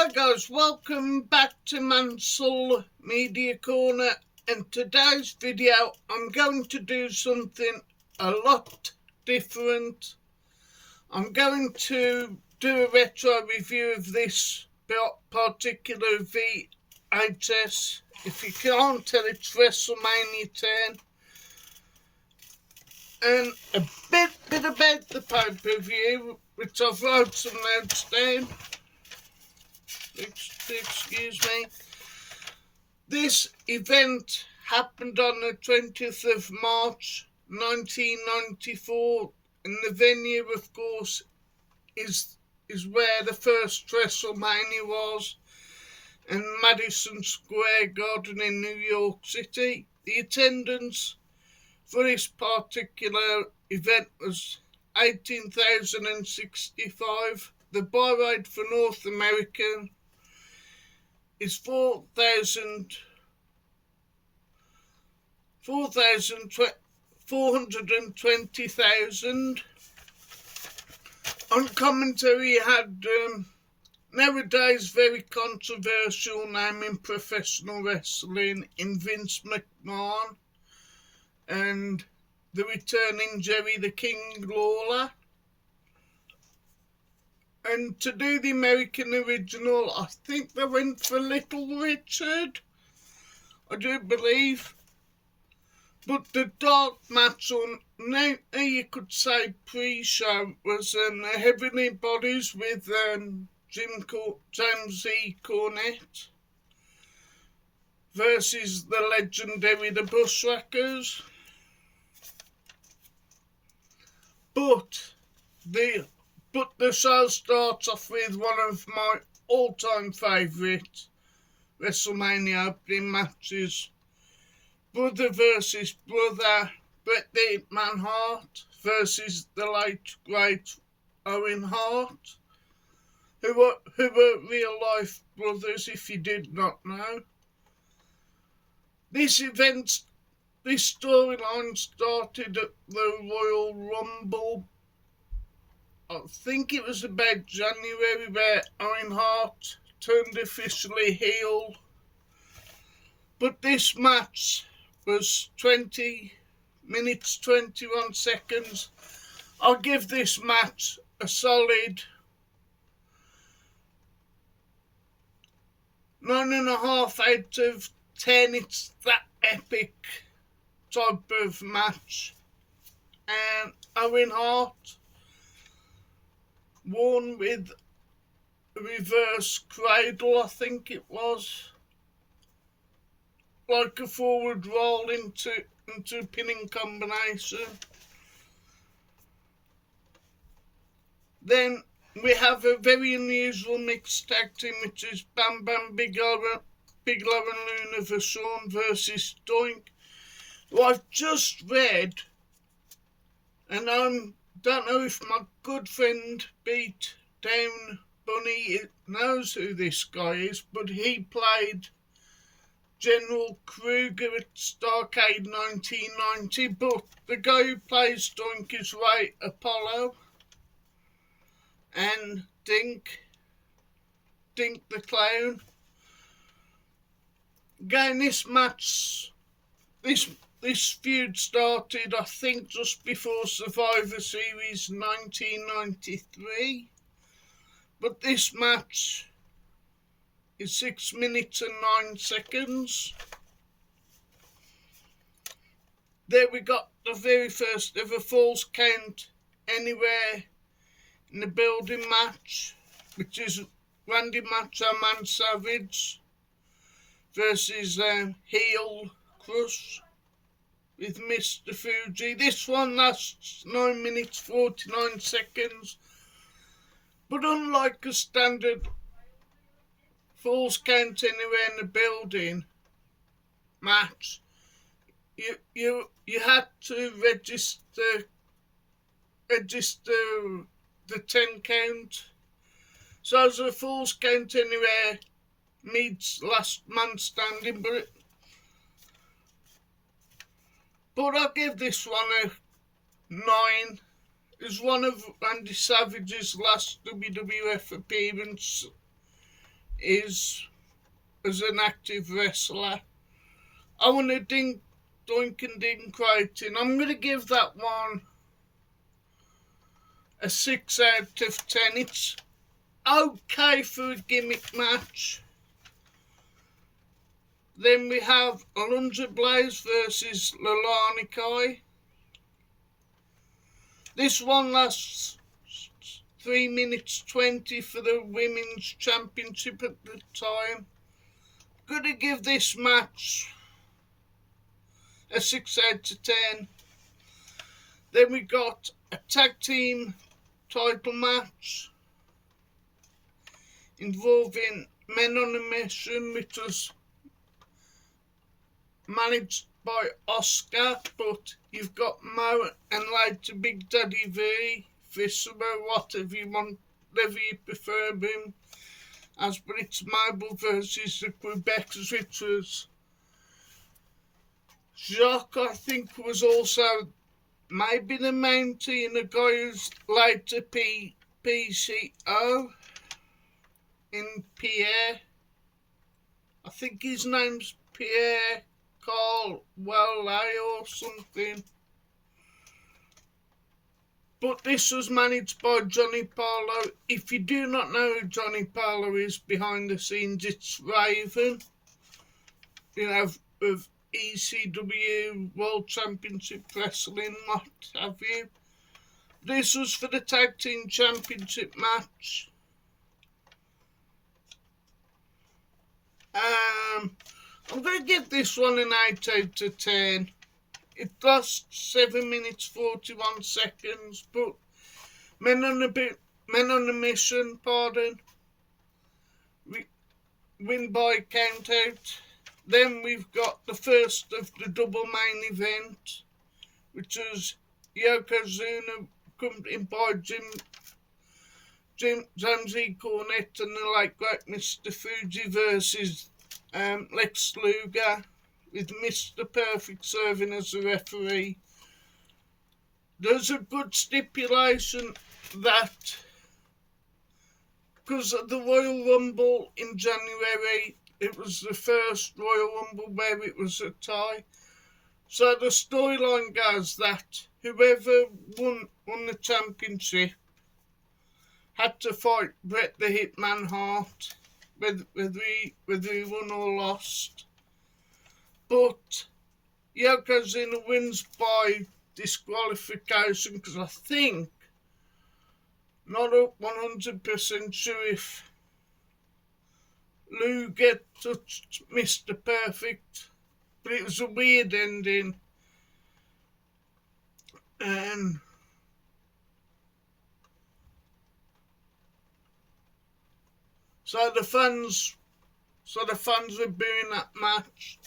Hi guys, welcome back to Mansell Media Corner, and today's video I'm going to do something a lot different. I'm going to do a retro review of this particular VHS. If you can't tell, it's Wrestlemania 10. And a bit about the pay-per-view, which I've wrote some notes down. Excuse me. This event happened on the 20th of March 1994, and the venue, of course, is where the first Wrestlemania was, in Madison Square Garden in New York City. The attendance for this particular event was 18,065. The buy rate for North America is 420,000. On commentary, you had nowadays very controversial name in professional wrestling in Vince McMahon, and the returning Jerry the King Lawler. And to do the American original, I think they went for Little Richard, I do believe. But the dark match on, now you could say pre-show, was Heavenly Bodies with James E. Cornette versus the legendary The Bushwhackers. But the show starts off with one of my all-time favourite WrestleMania opening matches. Brother versus brother, Bret the Hitman Hart versus the late great Owen Hart, who were real-life brothers, if you did not know. This storyline started at the Royal Rumble. I think it was about January, where Owen Hart turned officially heel. But this match was 20 minutes 21 seconds. I'll give this match a solid 9.5 out of 10. It's that epic type of match. And Owen Hart won with a reverse cradle, I think it was, like a forward roll into a pinning combination. Then we have a very unusual mixed tag team, which is Bam Bam Bigelow and Luna Vachon versus Doink, who I've just read, and I don't know if my good friend Beat Down Bunny knows who this guy is, but he played General Kruger at Starrcade 1990, but the guy who plays Doink is Ray Apollo, and Dink the Clown. Again, this feud started, I think, just before Survivor Series 1993. But this match is 6 minutes and 9 seconds. There we got the very first ever Falls Count Anywhere in the Building match, which is Randy Macho Man Savage versus heel Crush with Mr. Fuji. This one lasts 9 minutes 49 seconds. But unlike a standard Falls Count Anywhere in the Building match, you had to register the 10 count. So as a Falls Count Anywhere meets Last Man Standing, but I'll give this one a 9. It's one of Randy Savage's last WWF appearance is as an active wrestler. I want to doink and dink rating. I'm going to give that one a 6 out of 10. It's okay for a gimmick match. Then we have Alundra Blaze versus Lalani Kai. This one lasts 3 minutes 20 for the Women's Championship at the time. Gonna give this match a 6 out of 10. Then we got a tag team title match involving Men on a Mission, which was managed by Oscar, but you've got Mo and later Big Daddy V, Fisher, whatever you prefer him as, but it's Mobile versus the Quebecers, which was Jacques, I think, was also maybe the main team, the guy who's later PCO in Pierre. I think his name's Pierre Carl Wellay or something. But this was managed by Johnny Parlo. If you do not know who Johnny Parlo is behind the scenes, it's Raven, of ECW World Championship Wrestling, what have you. This was for the Tag Team Championship match. I'm going to give this one an 8 out of 10. It lasts 7 minutes 41 seconds, but Men on a Mission, win by count out. Then we've got the first of the double main event, which was Yokozuna accompanied by James E. Cornette and the late great Mr. Fuji versus Lex Luger, with Mr. Perfect serving as the referee. There's a good stipulation that because of the Royal Rumble in January, it was the first Royal Rumble where it was a tie. So the storyline goes that whoever won the championship had to fight Bret the Hitman Hart, whether he won or lost. But Yokozuna wins by disqualification, because I think, not 100% sure if Luger touched Mr. Perfect, but it was a weird ending. And so the fans were booing that match.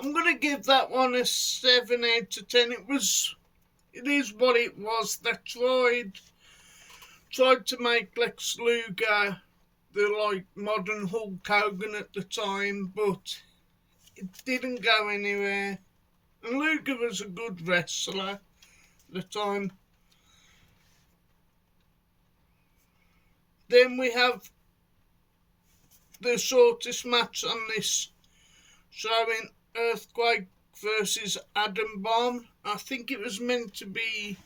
I'm going to give that one a 7 out of 10. It is what it was. They tried to make Lex Luger the modern Hulk Hogan at the time, but it didn't go anywhere. And Luger was a good wrestler at the time. Then we have the shortest match on this, showing Earthquake versus Adam Bomb. I think it was meant to be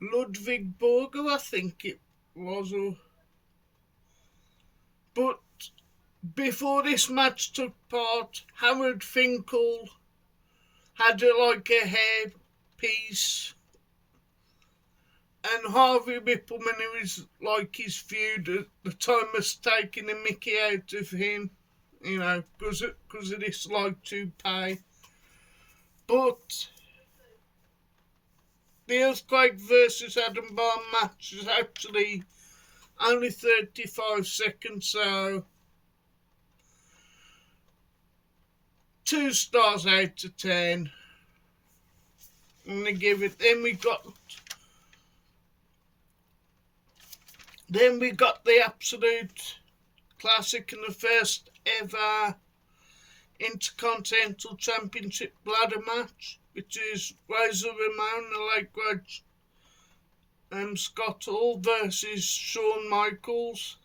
Ludwig Borger, I think it was. But before this match took part, Howard Finkel had a hair piece, and Harvey Whippleman, who was his feud at the time, was taking a mickey out of him, because of this toupee. But the Earthquake versus Adam Bomb match is actually only 35 seconds, so 2 stars out of 10. I'm going to give it. Then we got the absolute classic and the first ever Intercontinental Championship ladder match, which is Razor Ramon, the late great Scott Hall versus Shawn Michaels,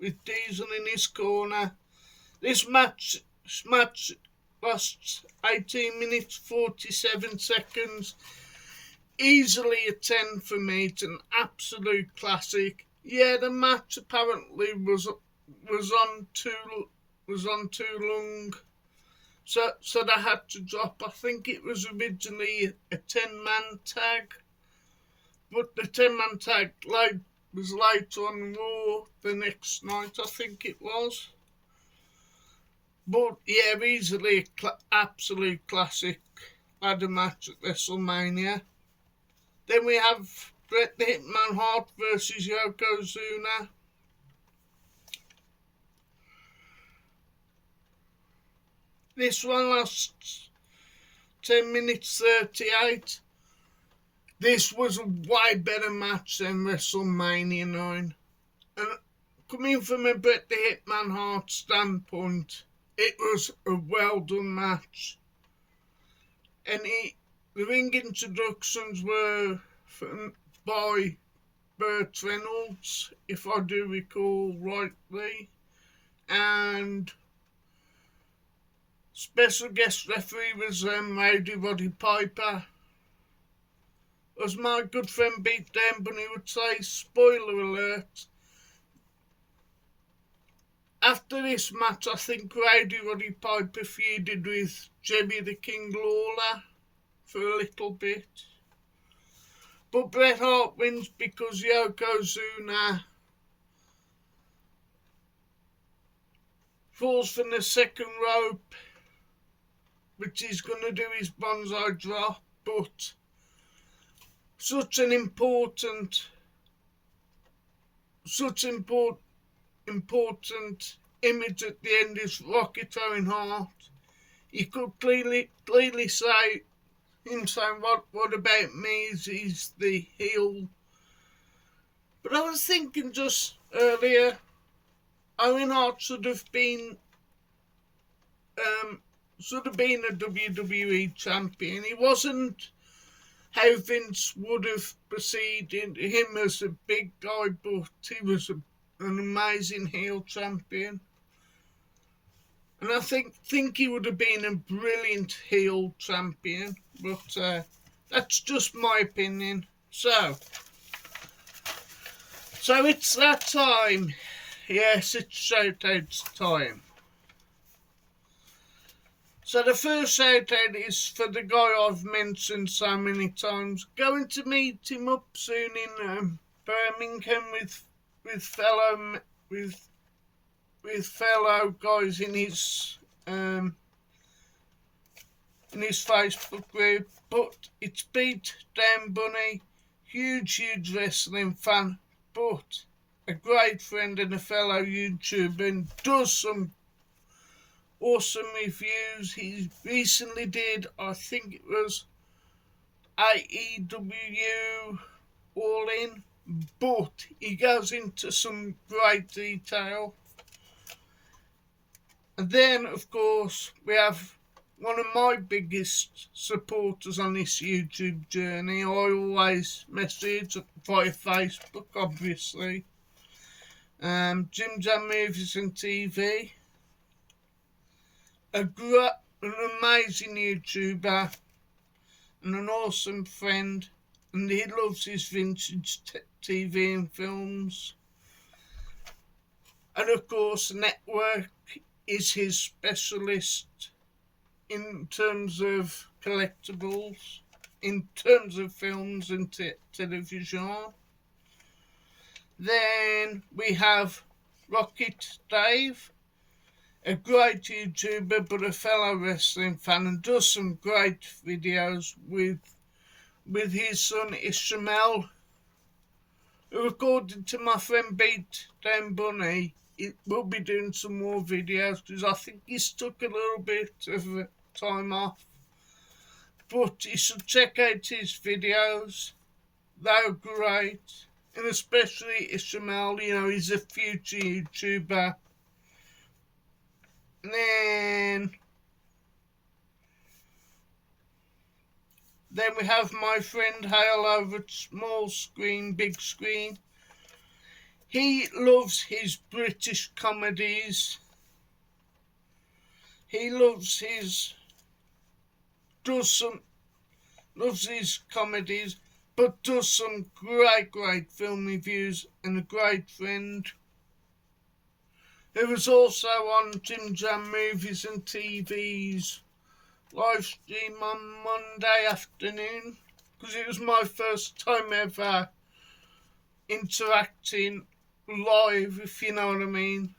with Diesel in his corner. This match lasts 18 minutes 47 seconds. Easily a 10 for me. It's an absolute classic. Yeah, the match apparently was on too long, so they had to drop. I think it was originally a 10-man tag, but the 10-man tag was later on Raw the next night, I think it was. But yeah, easily absolute classic ladder match at WrestleMania. Then we have Bret the Hitman Hart versus Yokozuna. This one lasts 10 minutes 38. This was a way better match than WrestleMania 9. And coming from a Bret the Hitman Hart standpoint, it was a well done match. And the ring introductions were by Burt Reynolds, if I do recall rightly, and special guest referee was Roddy Piper. As my good friend Beat Dan Bunny would say, spoiler alert, after this match I think Roddy Piper feuded with Jerry the King Lawler for a little bit. But Bret Hart wins because Yokozuna falls from the second rope, which he's going to do his bonsai drop, but such important image at the end is Rocket Owen Hart. You could clearly say him saying, what about me? He's the heel. But I was thinking just earlier, Owen Hart should have been a WWE champion. He wasn't how Vince would have perceived him as a big guy, but he was an amazing heel champion. And I think he would have been a brilliant heel champion, but that's just my opinion. So it's that time. Yes, it's shoutouts time. So the first shoutout is for the guy I've mentioned so many times. Going to meet him up soon in Birmingham with fellow guys in his Facebook group. But it's Beat Dan Bunny, huge wrestling fan, but a great friend and a fellow YouTuber, and does some awesome reviews. He recently did, I think it was AEW All In, but he goes into some great detail. And then, of course, we have one of my biggest supporters on this YouTube journey. I always message via Facebook, obviously. Jim Jam Movies and TV. An amazing YouTuber and an awesome friend, and he loves his vintage TV and films. And of course, the network is his specialist in terms of collectibles, in terms of films and television. Then we have Rocket Dave, a great YouTuber but a fellow wrestling fan, and does some great videos with his son Ishmael, who, according to my friend Beat Dan Bunny, he will be doing some more videos because I think he's took a little bit of time off. But you should check out his videos. They're great. And especially Ishmael, he's a future YouTuber. Then we have my friend Hale over at Small Screen, Big Screen. He loves his British comedies. He loves his comedies, but does some great film reviews, and a great friend. He was also on Jim Jam Movies and TV's live stream on Monday afternoon, because it was my first time ever interacting live, if you know what I mean,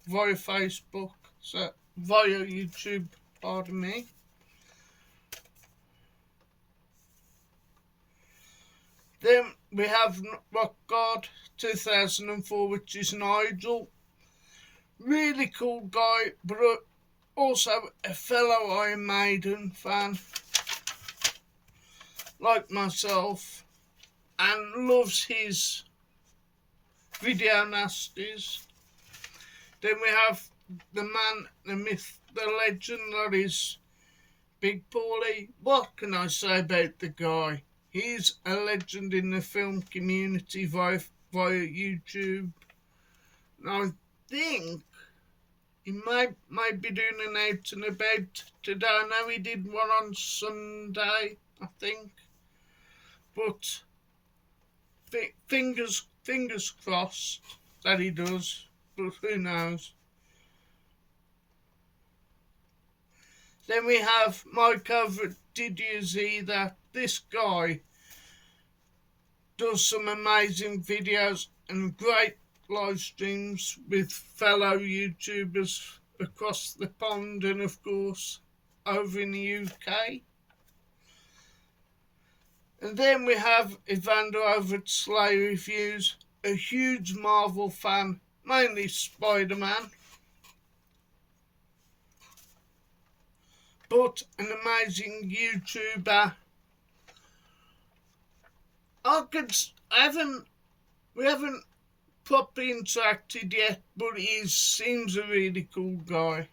via Facebook, so via YouTube, pardon me. Then we have Rock God 2004, which is Nigel. Really cool guy, but also a fellow Iron Maiden fan, like myself, and loves his video nasties. Then we have the man, the myth, the legend, that is Big Paulie. What can I say about the guy? He's a legend in the film community via YouTube. And I think he might be doing an out and about today. I know he did one on Sunday, I think. But fingers crossed that he does. But who knows? Then we have Mike over at Did You See That? This guy does some amazing videos and great live streams with fellow YouTubers across the pond and of course over in the UK. And then we have Evander over at Slay Reviews, a huge Marvel fan, mainly Spider-Man, but an amazing YouTuber. We haven't properly interacted yet, but he seems a really cool guy.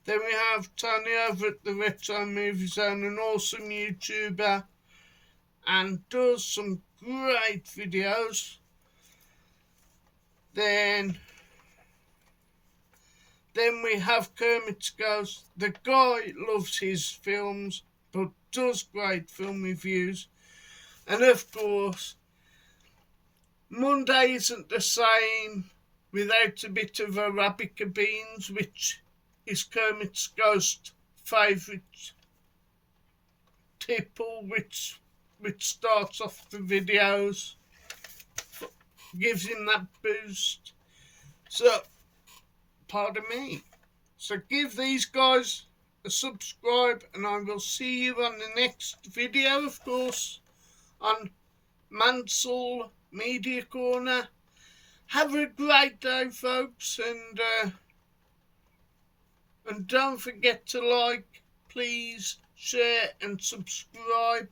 Then we have Tony over at the Retro Movie Zone, an awesome YouTuber, and does some great videos. Then we have Kermit's Ghost. The guy loves his films, but does great film reviews. And of course, Monday isn't the same without a bit of Arabica beans, which is Kermit's Ghost favourite tipple, which starts off the videos, gives him that boost. So, pardon me. So give these guys a subscribe, and I will see you on the next video, of course, on Mansell Media Corner. Have a great day, folks, and don't forget to like, please, share and subscribe.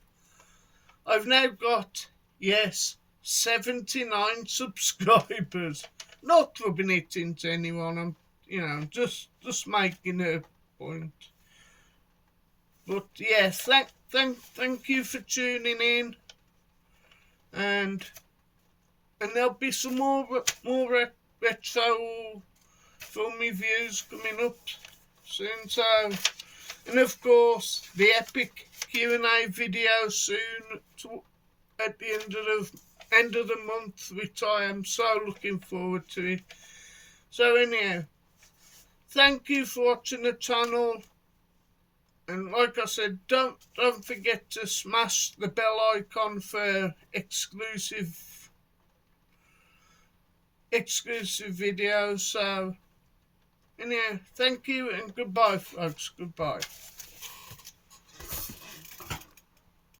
I've now got, yes, 79 subscribers. Not rubbing it into anyone, I'm just making a point. But yeah, thank you for tuning in, and there'll be some more retro film reviews coming up soon. So, and of course the epic Q&A video soon at the end of the month, which I am so looking forward to it. So anyhow, thank you for watching the channel, and like I said, don't forget to smash the bell icon for exclusive videos. So anyhow, thank you and goodbye, folks. Goodbye.